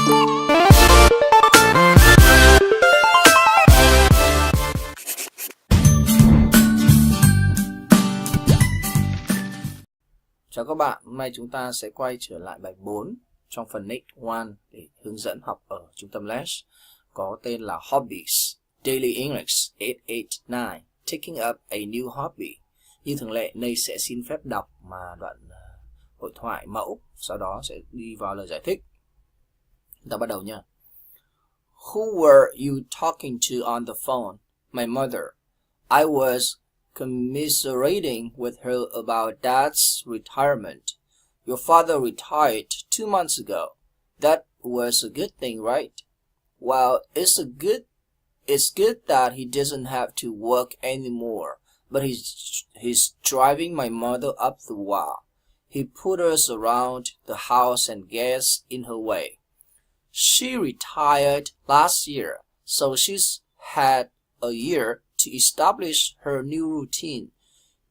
Chào các bạn, hôm nay chúng ta sẽ quay trở lại bài 4 trong phần Next One để hướng dẫn học ở trung tâm Lash có tên là Hobbies, Daily English 889, Taking up a new hobby. Như thường lệ, Nay sẽ xin phép đọc mà đoạn hội thoại mẫu, sau đó sẽ đi vào lời giải thích. Chúng ta bắt đầu nha. Who were you talking to on the phone? My mother. I was commiserating with her about Dad's retirement. Your father retired 2 months ago. That was a good thing, right? Well, it's good that he doesn't have to work anymore, but he's driving my mother up the wall. He put us around the house and gets in her way. She retired last year, so she's had a year to establish her new routine.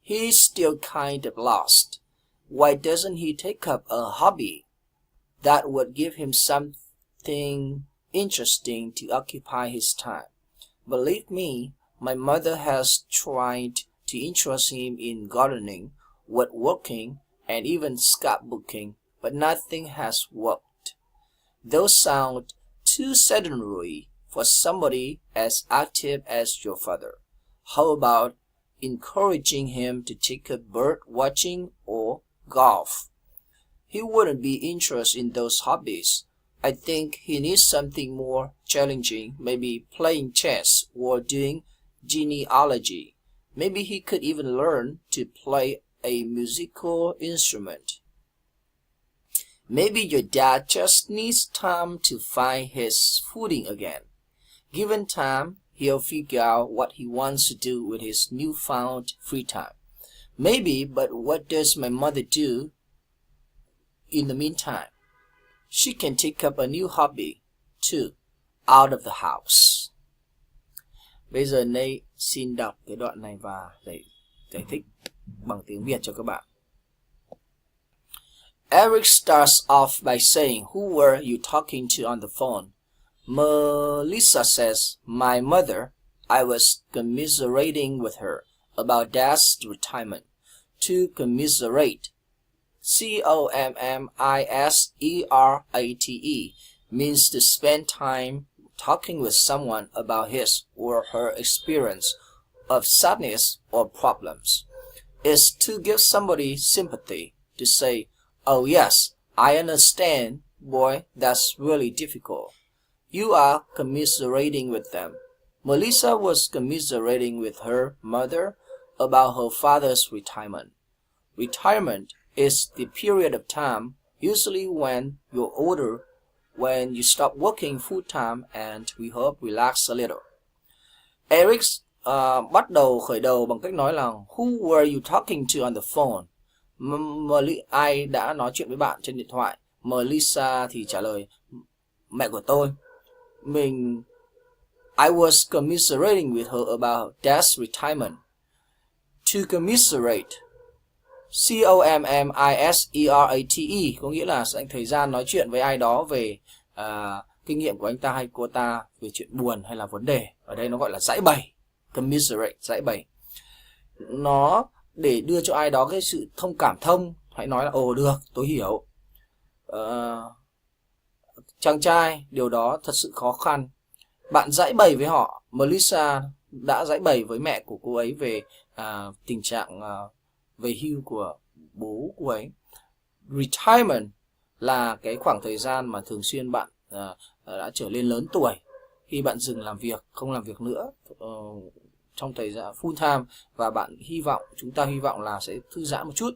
He's still kind of lost. Why doesn't he take up a hobby that would give him something interesting to occupy his time? Believe me, my mother has tried to interest him in gardening, woodworking, and even scrapbooking, but nothing has worked. Those sound too sedentary for somebody as active as your father. How about encouraging him to take up bird watching or golf? He wouldn't be interested in those hobbies. I think he needs something more challenging, maybe playing chess or doing genealogy. Maybe he could even learn to play a musical instrument. Maybe your dad just needs time to find his footing again. Given time, he'll figure out what he wants to do with his newfound free time. Maybe, but what does my mother do in the meantime? She can take up a new hobby, too, out of the house. Bây giờ Nay xin đọc cái đoạn này và giải thích bằng tiếng Việt cho các bạn. Eric starts off by saying, who were you talking to on the phone? Melissa says, my mother. I was commiserating with her about Dad's retirement. To commiserate, C-O-M-M-I-S-E-R-A-T-E, means to spend time talking with someone about his or her experience of sadness or problems. It's to give somebody sympathy, to say, oh yes, I understand, boy, that's really difficult. You are commiserating with them. Melissa was commiserating with her mother about her father's retirement. Retirement is the period of time, usually when you're older, when you stop working full-time and we hope relax a little. Eric khởi đầu bằng cách nói là who were you talking to on the phone? Ai đã nói chuyện với bạn trên điện thoại? Melissa thì trả lời mẹ của tôi. I was commiserating with her about Dad's retirement. To commiserate, C-O-M-M-I-S-E-R-A-T-E, có nghĩa là dành thời gian nói chuyện với ai đó về kinh nghiệm của anh ta hay cô ta về chuyện buồn hay là vấn đề. Ở đây nó gọi là giải bày. Commiserate, giải bày. Nó để đưa cho ai đó cái sự thông cảm thông. Hãy nói là ồ được, tôi hiểu. Chàng trai, điều đó thật sự khó khăn. Bạn giải bày với họ. Melissa đã giải bày với mẹ của cô ấy về tình trạng về hưu của bố cô ấy. Retirement là cái khoảng thời gian mà thường xuyên bạn đã trở lên lớn tuổi, khi bạn dừng làm việc, không làm việc nữa trong thời gian full time, và chúng ta hy vọng là sẽ thư giãn một chút.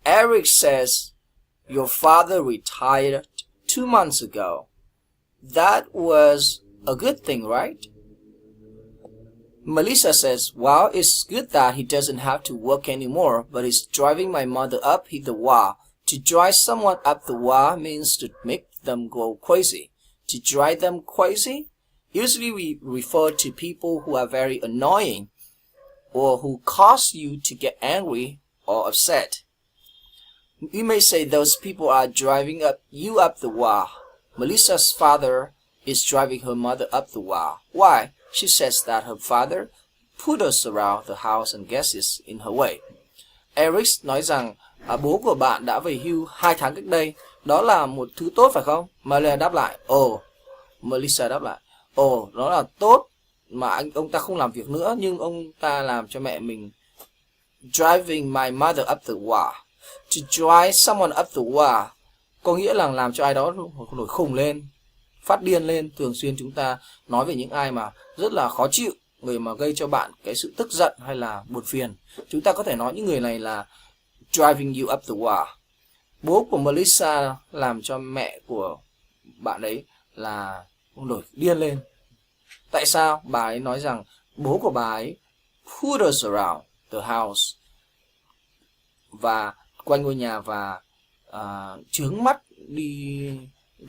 Eric says, your father retired 2 months ago. That was a good thing, right? Melissa says, well, it's good that he doesn't have to work anymore, but he's driving my mother up the wall. To drive someone up the wall means to make them go crazy. To drive them crazy? Usually we refer to people who are very annoying or who cause you to get angry or upset. You may say those people are driving you up the wall. Melissa's father is driving her mother up the wall. Why? She says that her father putters around the house and gets in her way. Eric nói rằng bố của bạn đã về hưu 2 tháng cách đây. Đó là một thứ tốt phải không? Melissa đáp lại, đó là tốt mà ông ta không làm việc nữa, nhưng ông ta làm cho mẹ mình. Driving my mother up the wall. To drive someone up the wall có nghĩa là làm cho ai đó nổi khùng lên, phát điên lên. Thường xuyên chúng ta nói về những ai mà rất là khó chịu, người mà gây cho bạn cái sự tức giận hay là buồn phiền. Chúng ta có thể nói những người này là driving you up the wall. Bố của Melissa làm cho mẹ của bạn ấy là nổi điên lên. Tại sao? Bà ấy nói rằng bố của bà ấy putters around the house, và quanh ngôi nhà, và chướng mắt đi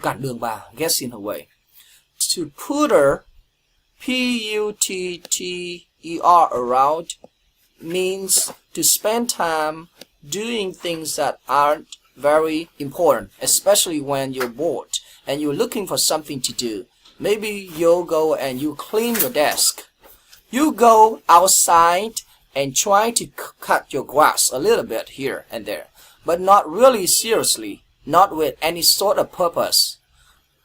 cản đường bà, gets in her way. To putter, P-U-T-T-E-R, around, means to spend time doing things that aren't very important, especially when you're bored and you're looking for something to do. Maybe you'll go and you clean your desk. You go outside and try to cut your grass a little bit here and there, but not really seriously, not with any sort of purpose.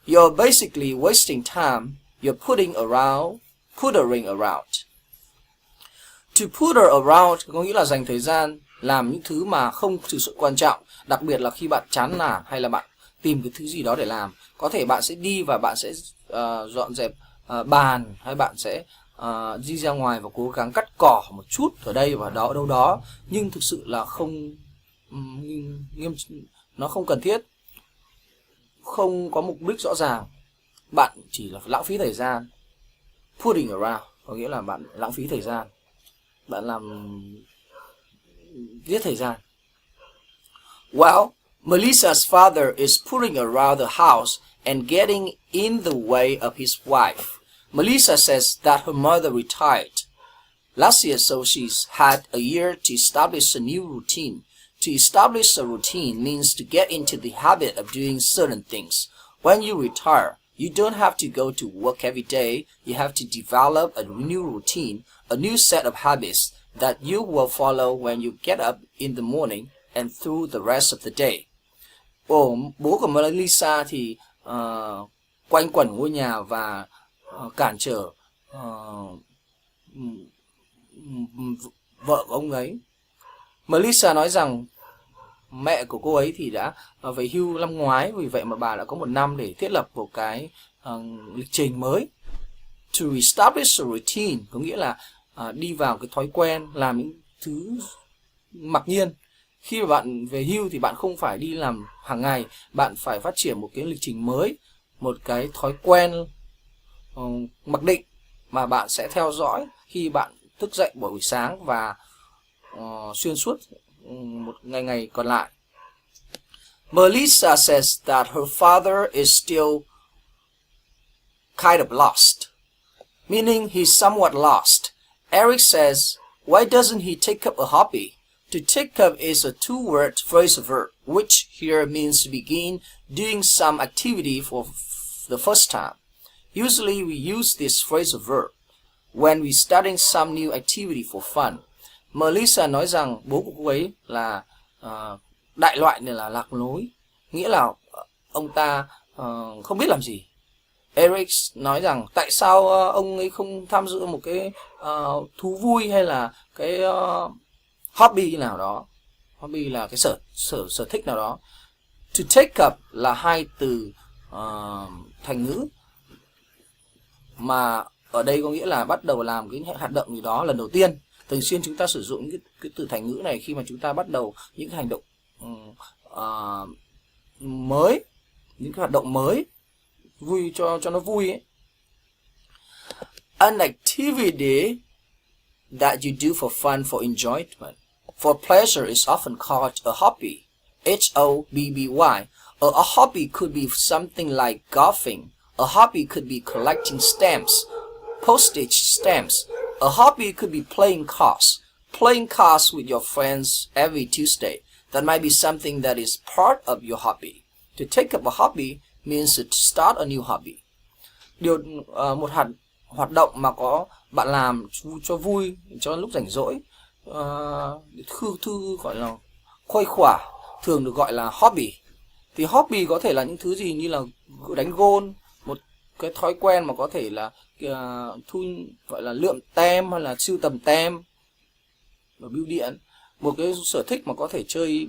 You're basically wasting time. You're puttering around. To putter around có nghĩa là dành thời gian làm những thứ mà không thực sự quan trọng, đặc biệt là khi bạn chán nản hay là bạn tìm cái thứ gì đó để làm. Có thể bạn sẽ đi và bạn sẽ dọn dẹp bàn, hay bạn sẽ đi ra ngoài và cố gắng cắt cỏ một chút ở đây và đó đâu đó, nhưng thực sự là nó không cần thiết, không có mục đích rõ ràng. Bạn chỉ là lãng phí thời gian. Putting around có nghĩa là bạn lãng phí thời gian, bạn làm giết thời gian. Well, Melissa's father is putting around the house and getting in the way of his wife. Melissa says that her mother retired last year, so she's had a year to establish a new routine. To establish a routine means to get into the habit of doing certain things. When you retire, you don't have to go to work every day. You have to develop a new routine, a new set of habits that you will follow when you get up in the morning and through the rest of the day. Bố của Melissa thì quanh quẩn ngôi nhà và cản trở vợ của ông ấy. Melissa nói rằng mẹ của cô ấy thì đã về hưu năm ngoái, vì vậy mà bà đã có 1 năm để thiết lập một cái lịch trình mới. To establish a routine có nghĩa là đi vào cái thói quen làm những thứ mặc nhiên. Khi mà bạn về hưu thì bạn không phải đi làm hàng ngày, bạn phải phát triển một cái lịch trình mới, một cái thói quen mặc định mà bạn sẽ theo dõi khi bạn thức dậy buổi sáng và xuyên suốt một ngày còn lại. Melissa says that her father is still kind of lost, meaning he's somewhat lost. Eric says, why doesn't he take up a hobby? To take up is a 2-word phrasal verb, which here means to begin doing some activity for the first time. Usually we use this phrasal verb when we're starting some new activity for fun. Melissa nói rằng bố của cô ấy là đại loại này là lạc lối, nghĩa là ông ta không biết làm gì. Eric nói rằng tại sao ông ấy không tham dự một cái thú vui hay là cái hobby nào đó. Hobby là cái sở thích nào đó. To take up là 2 từ thành ngữ mà ở đây có nghĩa là bắt đầu làm cái hoạt động gì đó lần đầu tiên. Thường xuyên chúng ta sử dụng cái từ thành ngữ này khi mà chúng ta bắt đầu những cái hành động mới, những cái hoạt động mới, vui cho nó vui ấy. An activity that you do for fun, for enjoyment, for pleasure is often called a hobby. H-O-B-B-Y. A hobby could be something like golfing. A hobby could be collecting stamps, postage stamps. A hobby could be playing cards with your friends every Tuesday. That might be something that is part of your hobby. To take up a hobby means to start a new hobby. Một hoạt động mà có bạn làm cho vui, cho lúc rảnh rỗi, thư gọi là khuây khỏa, thường được gọi là hobby. Thì hobby có thể là những thứ gì như là đánh gôn, một cái thói quen mà có thể là gọi là lượm tem hay là sưu tầm tem ở bưu điện, một cái sở thích mà có thể chơi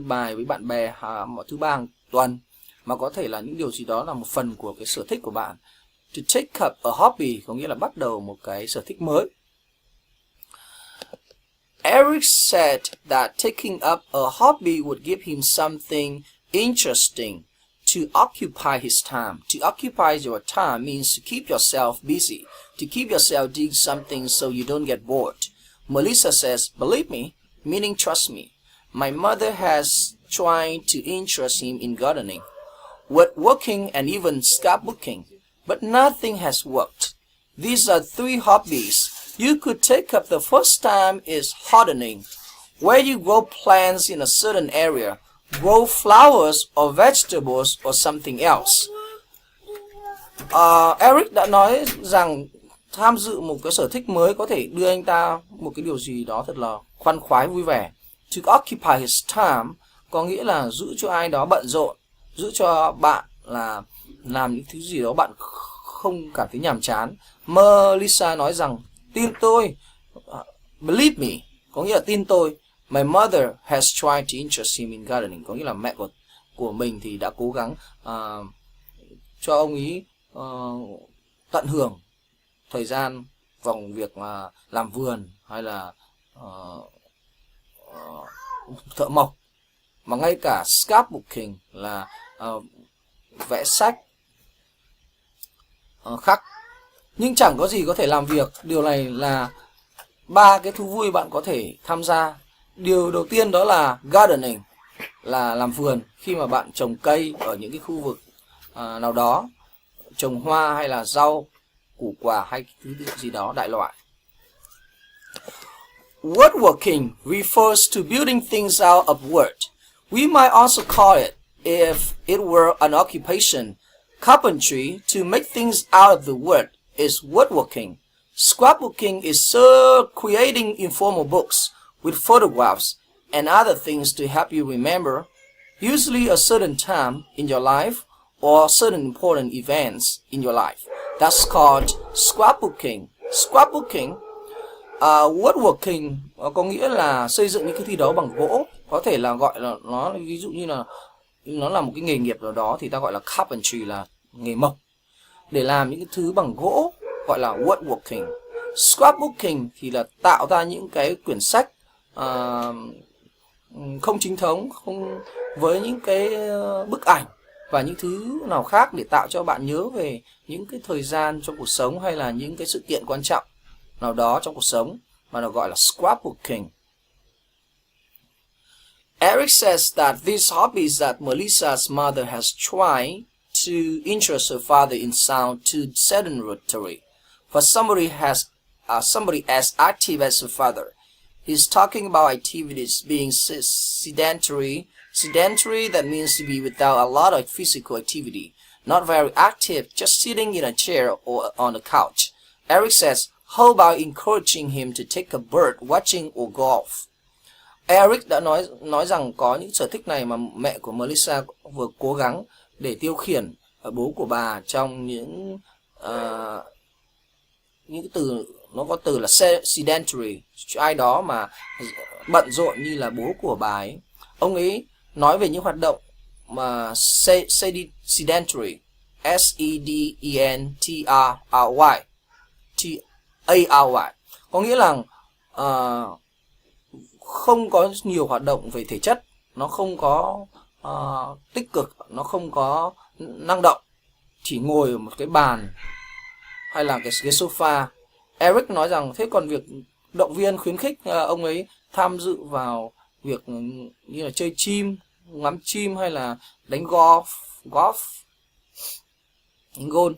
bài với bạn bè mọi thứ 3 hàng tuần, mà có thể là những điều gì đó là một phần của cái sở thích của bạn. To take up a hobby có nghĩa là bắt đầu một cái sở thích mới. Eric said that taking up a hobby would give him something interesting to occupy his time. To occupy your time means to keep yourself busy, to keep yourself doing something so you don't get bored. Melissa says, believe me, meaning trust me. My mother has tried to interest him in gardening, woodworking, and even scrapbooking, but nothing has worked. These are 3 hobbies you could take up. The first time is gardening, where you grow plants in a certain area, grow flowers or vegetables or something else. Eric đã nói rằng tham dự một cái sở thích mới có thể đưa anh ta một cái điều gì đó thật là khoan khoái vui vẻ. To occupy his time có nghĩa là giữ cho ai đó bận rộn, giữ cho bạn là làm những thứ gì đó bạn không cảm thấy nhàm chán. Melissa nói rằng tin tôi, believe me, có nghĩa là tin tôi. My mother has tried to interest him in gardening, có nghĩa là mẹ của mình thì đã cố gắng cho ông ý tận hưởng thời gian vòng việc làm vườn hay là thợ mộc, mà ngay cả scrapbooking là vẽ sách, khắc, nhưng chẳng có gì có thể làm việc. Điều này là 3 cái thú vui bạn có thể tham gia. Điều đầu tiên đó là gardening, là làm vườn, khi mà bạn trồng cây ở những cái khu vực nào đó, trồng hoa hay là rau, củ quả hay thứ gì đó đại loại. Woodworking refers to building things out of wood. We might also call it, if it were an occupation, carpentry. To make things out of the wood is woodworking. Scrapbooking is creating informal books with photographs and other things to help you remember, usually a certain time in your life or certain important events in your life. That's called scrapbooking. Scrapbooking, woodworking có nghĩa là xây dựng những cái thứ đó bằng gỗ, có thể là gọi là nó, ví dụ như là nó là một cái nghề nghiệp nào đó thì ta gọi là carpentry, là nghề mộc, để làm những cái thứ bằng gỗ gọi là woodworking. Scrapbooking thì là tạo ra những cái quyển sách không chính thống, không với những cái bức ảnh và những thứ nào khác để tạo cho bạn nhớ về những cái thời gian trong cuộc sống hay là những cái sự kiện quan trọng nào đó trong cuộc sống, mà nó gọi là scrapbooking. Eric says that these hobbies that Melissa's mother has tried to interest her father in sound too sedentary for somebody as active as her father. He's talking about activities being sedentary. Sedentary, that means to be without a lot of physical activity, not very active, just sitting in a chair or on a couch. Eric says, how about encouraging him to take a bird watching or golf? Eric đã nói rằng có những sở thích này mà mẹ của Melissa vừa cố gắng để tiêu khiển bố của bà trong những cái từ, nó có từ là sedentary, ai đó mà bận rộn như là bố của bà ấy. Ông ấy nói về những hoạt động mà sedentary, S-E-D-E-N-T-R-Y, có nghĩa là không có nhiều hoạt động về thể chất, nó không có tích cực, nó không có năng động, chỉ ngồi ở một cái bàn hay là cái sofa. Eric nói rằng thế còn việc động viên khuyến khích ông ấy tham dự vào việc như là chơi chim, ngắm chim hay là đánh golf, đánh gôn.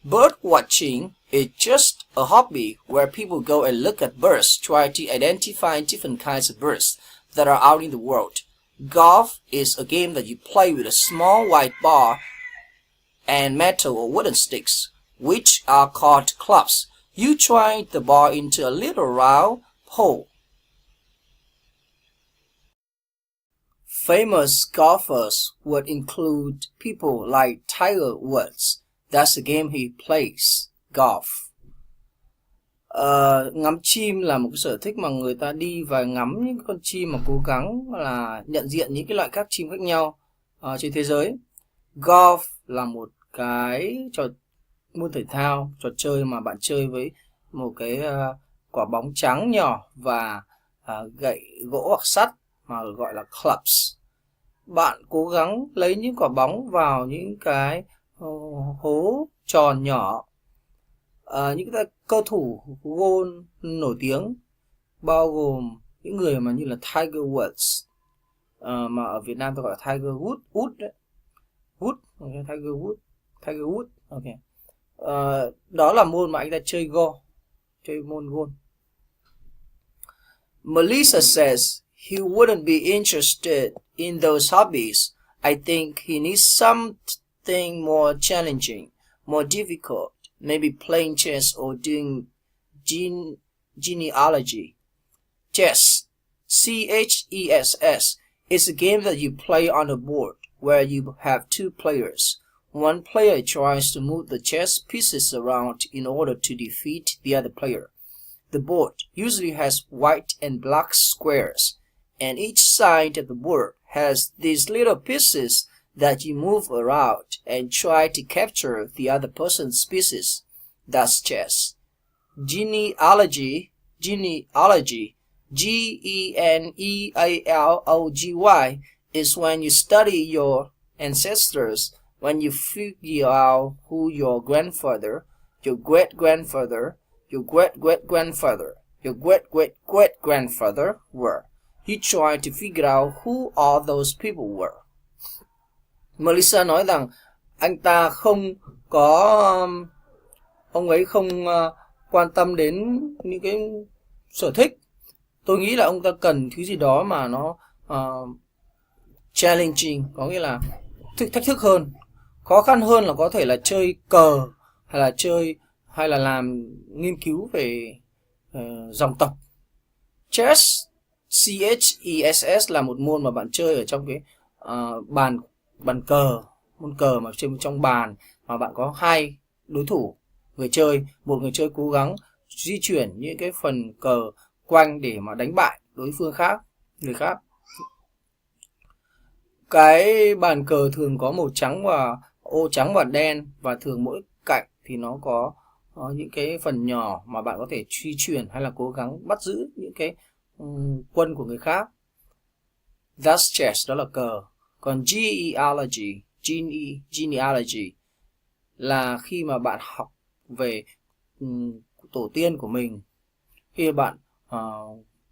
Bird watching is just a hobby where people go and look at birds, try to identify different kinds of birds. that are out in the world. Golf is a game that you play with a small white ball and metal or wooden sticks, which are called clubs. You try the ball into a little round hole. Famous golfers would include people like Tiger Woods. That's the game he plays, golf. Ngắm chim là một cái sở thích mà người ta đi và ngắm những con chim mà cố gắng là nhận diện những cái loại các chim khác nhau trên thế giới. Golf là một cái môn thể thao, trò chơi mà bạn chơi với một cái quả bóng trắng nhỏ và gậy gỗ hoặc sắt mà gọi là clubs. Bạn cố gắng lấy những quả bóng vào những cái hố tròn nhỏ. Những cái cơ thủ golf nổi tiếng bao gồm những người mà như là Tiger Woods, mà ở Việt Nam tôi gọi là Tiger Wood đấy. Okay, Tiger Wood, ok. Đó là môn mà anh ta chơi môn golf. Melissa says he wouldn't be interested in those hobbies. I think he needs something more challenging, more difficult, maybe playing chess or doing genealogy. Chess, C-H-E-S-S, is a game that you play on a board where you have two players. One player tries to move the chess pieces around in order to defeat the other player. The board usually has white and black squares, and each side of the board has these little pieces that you move around and try to capture the other person's pieces. That's chess. Genealogy, G-E-N-E-A-L-O-G-Y, is when you study your ancestors, when you figure out who your grandfather, your great-grandfather, your great-great-grandfather, your great-great-great-grandfather were. You try to figure out who all those people were. Melissa nói rằng anh ta không có, ông ấy không quan tâm đến những cái sở thích. Tôi nghĩ là ông ta cần thứ gì đó mà nó challenging, có nghĩa là thách thức hơn, khó khăn hơn, là có thể là chơi cờ hay là làm nghiên cứu về dòng tộc. Chess, C-H-E-S-S, là một môn mà bạn chơi ở trong cái bàn cờ, môn cờ mà chơi trong bàn mà bạn có hai đối thủ người chơi. Một người chơi cố gắng di chuyển những cái phần cờ quanh để mà đánh bại đối phương khác, người khác. Cái bàn cờ thường có màu trắng và ô trắng và đen, và thường mỗi cạnh thì nó có những cái phần nhỏ mà bạn có thể truy chuyển hay là cố gắng bắt giữ những cái quân của người khác. That's chess, đó là cờ. Còn genealogy là khi mà bạn học về tổ tiên của mình, khi bạn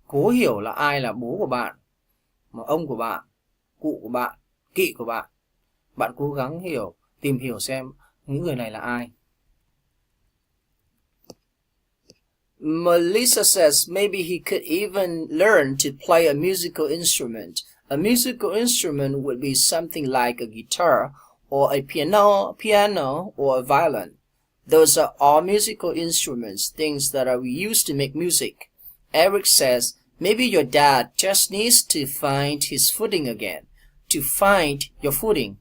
cố hiểu là ai là bố của bạn, mà ông của bạn, cụ của bạn, kỵ của bạn. Bạn cố gắng tìm hiểu xem những người này là ai. Melissa says maybe he could even learn to play a musical instrument. A musical instrument would be something like a guitar or a piano or a violin. Those are all musical instruments, things that we use to make music. Eric says maybe your dad just needs to find his footing again. To find your footing.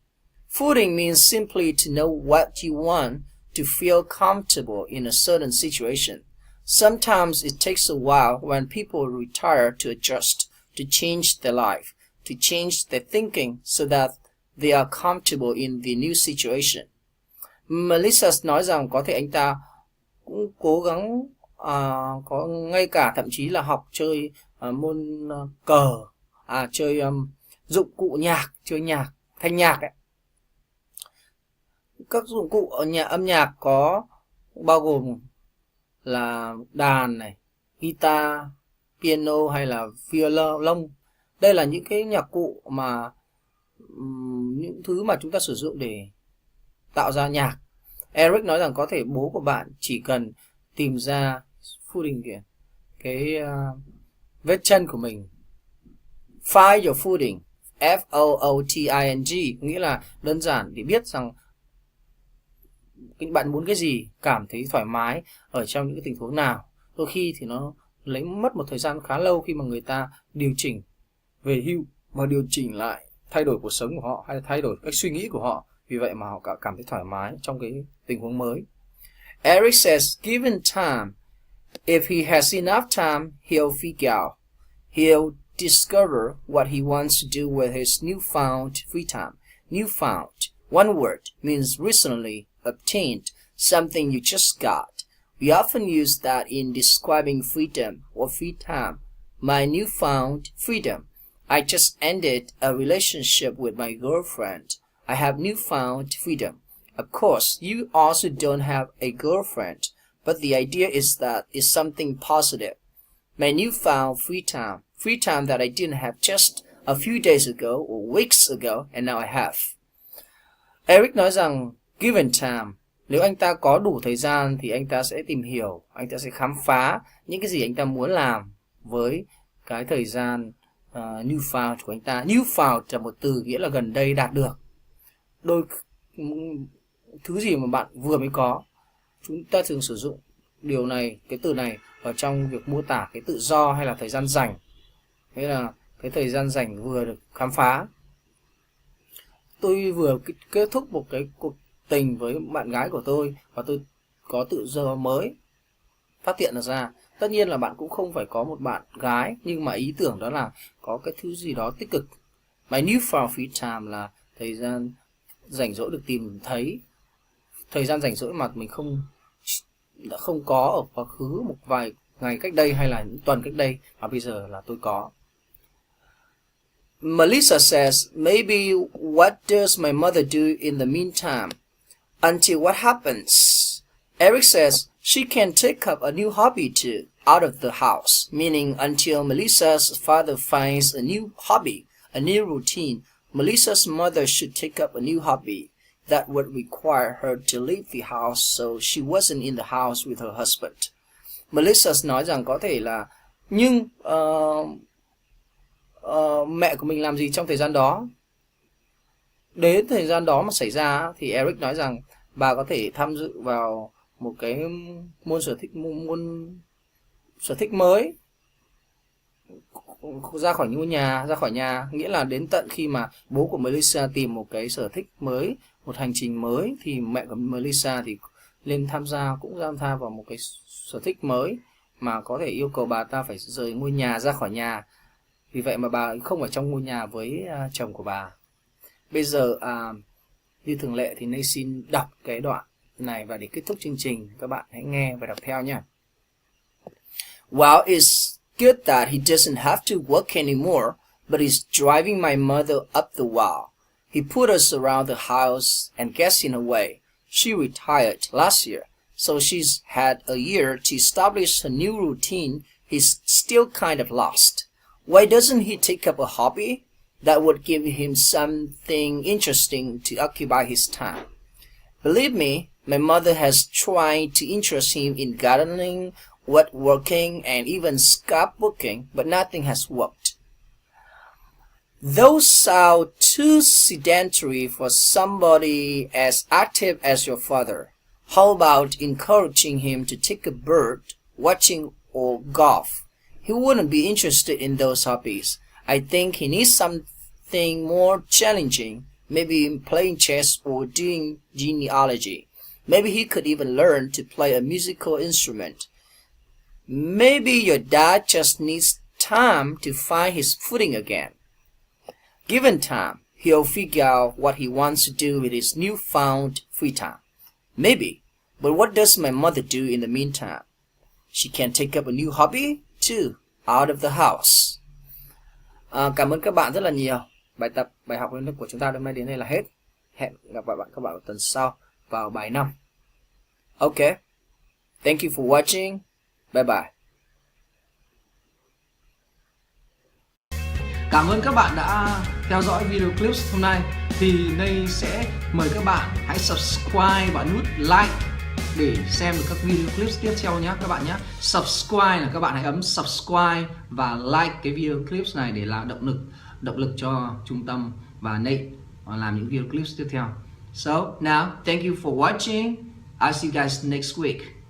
Footing means simply to know what you want, to feel comfortable in a certain situation. Sometimes it takes a while when people retire to adjust, to change their life, to change their thinking so that they are comfortable in the new situation. Melissa nói rằng có thể anh ta cũng cố gắng có ngay cả thậm chí là học chơi môn cờ, chơi dụng cụ nhạc, chơi thanh nhạc ấy. Các dụng cụ ở âm nhạc có bao gồm là đàn này, guitar, piano hay là violon. Đây là những cái nhạc cụ mà những thứ mà chúng ta sử dụng để tạo ra nhạc. Eric nói rằng có thể bố của bạn chỉ cần tìm ra footing kìa, cái vết chân của mình, Find your footing. F-O-O-T-I-N-G, nghĩa là đơn giản để biết rằng bạn muốn cái gì, cảm thấy thoải mái ở trong những cái tình huống nào. Đôi khi thì nó lấy mất một thời gian khá lâu khi mà người ta điều chỉnh về hưu và điều chỉnh lại, thay đổi cuộc sống của họ hay thay đổi cách suy nghĩ của họ. Vì vậy mà họ cảm thấy thoải mái trong cái tình huống mới. Eric says, given time, if he has enough time, he'll figure out. He'll discover what he wants to do with his newfound free time. Newfound, one word, means recently obtained, something you just got. We often use that in describing freedom or free time. My newfound freedom. I just ended a relationship with my girlfriend. I have newfound freedom. Of course, you also don't have a girlfriend, but the idea is that it's something positive. My newfound free time that I didn't have just a few days ago or weeks ago, and now I have. Eric nói rằng, given time, nếu anh ta có đủ thời gian thì anh ta sẽ tìm hiểu, anh ta sẽ khám phá những cái gì anh ta muốn làm với cái thời gian newfound của anh ta. Newfound là một từ nghĩa là gần đây đạt được. Thứ gì mà bạn vừa mới có. Chúng ta thường sử dụng điều này, cái từ này ở trong việc mô tả cái tự do hay là thời gian rảnh. Nghĩa là cái thời gian rảnh vừa được khám phá. Tôi vừa kết thúc một cái cuộc tình với bạn gái của tôi và tôi có tự do mới phát hiện ra. Tất nhiên là bạn cũng không phải có một bạn gái, nhưng mà ý tưởng đó là có cái thứ gì đó tích cực. My newfound free time là thời gian rảnh rỗi được tìm thấy, thời gian rảnh rỗi mà mình đã không có ở quá khứ một vài ngày cách đây hay là những tuần cách đây, và bây giờ là tôi có. Melissa says, maybe what does my mother do in the meantime? Until what happens? Eric says, she can take up a new hobby too, out of the house, meaning until Melissa's father finds a new hobby, a new routine. Melissa's mother should take up a new hobby that would require her to leave the house so she wasn't in the house with her husband. Melissa nói rằng có thể là, nhưng mẹ của mình làm gì trong thời gian đó? Đến thời gian đó mà xảy ra thì Eric nói rằng bà có thể tham dự vào một cái môn sở thích mới, ra khỏi nhà, nghĩa là đến tận khi mà bố của Melissa tìm một cái sở thích mới, một hành trình mới, thì mẹ của Melissa thì lên tham gia vào một cái sở thích mới mà có thể yêu cầu bà ta phải rời ngôi nhà, ra khỏi nhà. Vì vậy mà bà không ở trong ngôi nhà với chồng của bà. Bây giờ như thường lệ thì Nay xin đọc cái đoạn này và để kết thúc chương trình, các bạn hãy nghe và đọc theo nhé. Well, it's good that he doesn't have to work anymore, but he's driving my mother up the wall. He put us around the house and gets in her way. She retired last year, so she's had a year to establish a new routine. He's still kind of lost. Why doesn't he take up a hobby that would give him something interesting to occupy his time? Believe me, my mother has tried to interest him in gardening, woodworking, and even scrapbooking, but nothing has worked. Those sound too sedentary for somebody as active as your father. How about encouraging him to take a bird watching or golf? He wouldn't be interested in those hobbies. I think he needs something more challenging, maybe playing chess or doing genealogy. Maybe he could even learn to play a musical instrument. Maybe your dad just needs time to find his footing again. Given time, he'll figure out what he wants to do with his newfound free time. Maybe. But what does my mother do in the meantime? She can take up a new hobby too, out of the house. Cảm ơn các bạn rất là nhiều. Bài học của chúng ta hôm nay đến đây là hết. Hẹn gặp lại các bạn ở tuần sau vào bài 5. Okay. Thank you for watching. Bye bye. Cảm ơn các bạn đã theo dõi video clip hôm nay. Thì Nay sẽ mời các bạn hãy subscribe và nút like để xem được các video clips tiếp theo nhé các bạn nhé. Subscribe là các bạn hãy ấn subscribe và like cái video clips này để là động lực cho Trung Tâm và Nate làm những video clips tiếp theo. So now, thank you for watching. I'll see you guys next week.